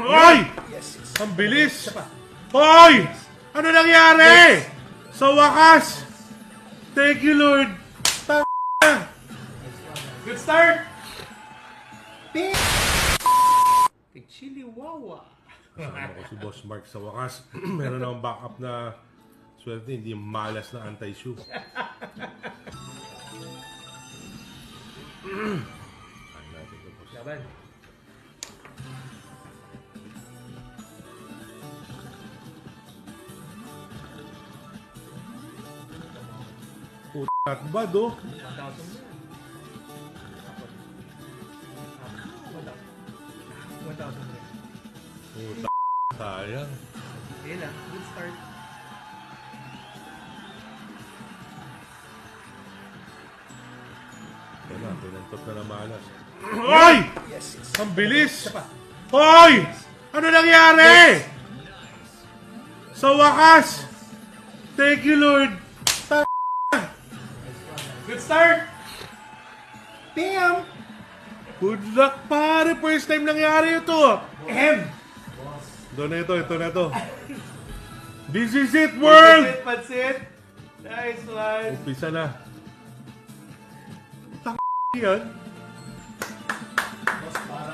Ay! Ang bilis! Hoy! Ano nangyari? Sa wakas! Thank you, Lord! Good start! Kay Chili Wawa. Kasama ko si Boss Mark sa wakas. Meron akong backup na swerte, hindi malas na anti-shoe. Kain natin ito, boss. Laban. Putat bad, oh. 1,000 na. 1,000 na. Puta, sayang. Okay lang. Good start. Yan na, pinantot na na malas. Ay! Ang bilis! Hoy! Ano nangyari? Sa wakas! Thank you, Lord! Good start! Bam! Good luck, pare! First time nangyari ito! Ito na ito. This is it, world! Pansit. Nice one. Umpisa na. Yan. Boss, para